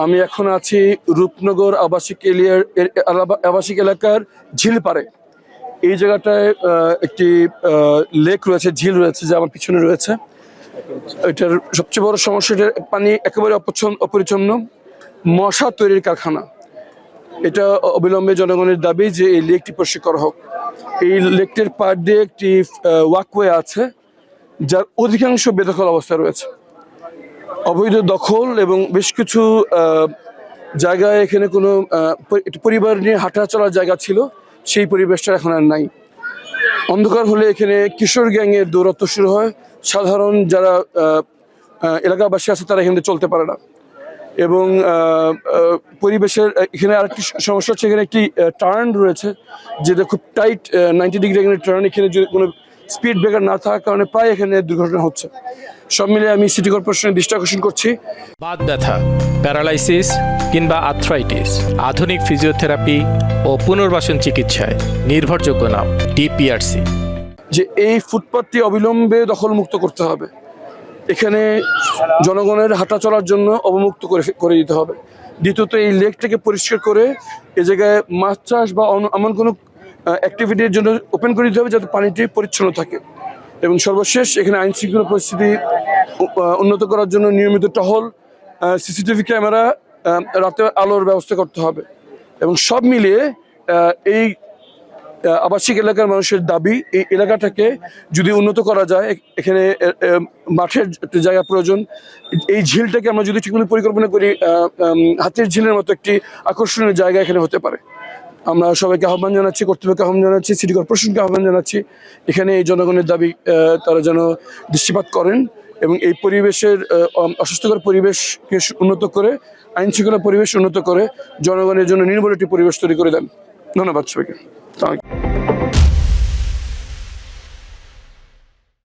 আমি এখন আছি রূপনগর আবাসিক এলাকার ঝিলপাড়ে। এই জায়গাটায় একটি লেক রয়েছে, ঝিল রয়েছে, যা আমার পিছনে রয়েছে। এটার সবচেয়ে বড় সমস্যা, এটার পানি একেবারে অপরিচ্ছন্ন, মশা তৈরির কারখানা। এটা অবিলম্বে জনগণের দাবি যে এই লেকটি পরিষ্কার করা হোক। এই লেকটির পাড় দিয়ে একটি ওয়াকওয়ে আছে, যার অধিকাংশ বেদখল অবস্থায় রয়েছে। অবৈধ দখল এবং বেশ কিছু জায়গায় এখানে কোনো পরিবার নিয়ে হাঁটা চলার জায়গা ছিল, সেই পরিবেশটা এখন আর নাই। অন্ধকার হলে এখানে কিশোর গ্যাংয়ের দৌরাত্ম্য শুরু হয়। সাধারণ যারা এলাকাবাসী আছে তারা এখানে চলতে পারে না। এবং পরিবেশের এখানে আরেকটি সমস্যা হচ্ছে, এখানে একটি টার্ন রয়েছে যেটা খুব টাইট 90 ডিগ্রি এখানে টার্ন। এখানে যদি কোনো স্পিড ব্রেকার না থাকার কারণে প্রায় এখানে দুর্ঘটনা হচ্ছে। সব মিলিয়ে আমি সিটি কর্পোরেশনের দৃষ্টি আকর্ষণ করছি। বাত ব্যথা, প্যারালাইসিস কিংবা আর্থ্রাইটিস, আধুনিক ফিজিওথেরাপি ও পুনর্বাসন চিকিৎসায় নির্ভরযোগ্য নাম ডিপিআরসি। যে এই ফুটপাথটি অবিলম্বে দখলমুক্ত করতে হবে। এখানে জনগণের হাঁটা চলার জন্য অবমুক্ত করে দিতে হবে। দ্বিতীয়ত, এই লেকটাকে পরিষ্কার করে এ জায়গায় মাছ চাষ বা এমন কোনো অ্যাক্টিভিটির জন্য ওপেন করে দিতে হবে যাতে পানিটি পরিচ্ছন্ন থাকে। এবং সর্বশেষ, এখানে আইন শৃঙ্খলা পরিস্থিতি উন্নত করার জন্য নিয়মিত টহল, সিসিটিভি ক্যামেরা, রাতে আলোর ব্যবস্থা করতে হবে। এবং সব মিলিয়ে এই আবাসিক এলাকার মানুষের দাবি, এই এলাকাটাকে যদি উন্নত করা যায়, এখানে মাঠের একটি জায়গা প্রয়োজন। এই ঝিলটাকে আমরা যদি ঠিকমতো পরিকল্পনা করি, হাতির ঝিলের মতো একটি আকর্ষণীয় জায়গা এখানে হতে পারে। আমরা সবাইকে আহ্বান জানাচ্ছি, কর্তৃপক্ষকে আহ্বান জানাচ্ছি, সিটি কর্পোরেশনকে আহ্বান জানাচ্ছি, এখানে এই জনগণের দাবি তারা যেন দৃষ্টিপাত করেন এবং এই পরিবেশের অস্বাস্থ্যকর পরিবেশকে উন্নত করে, আইন শৃঙ্খলা পরিবেশ উন্নত করে জনগণের জন্য নির্ভর একটি পরিবেশ তৈরি করে দেন। ধন্যবাদ সবাইকে।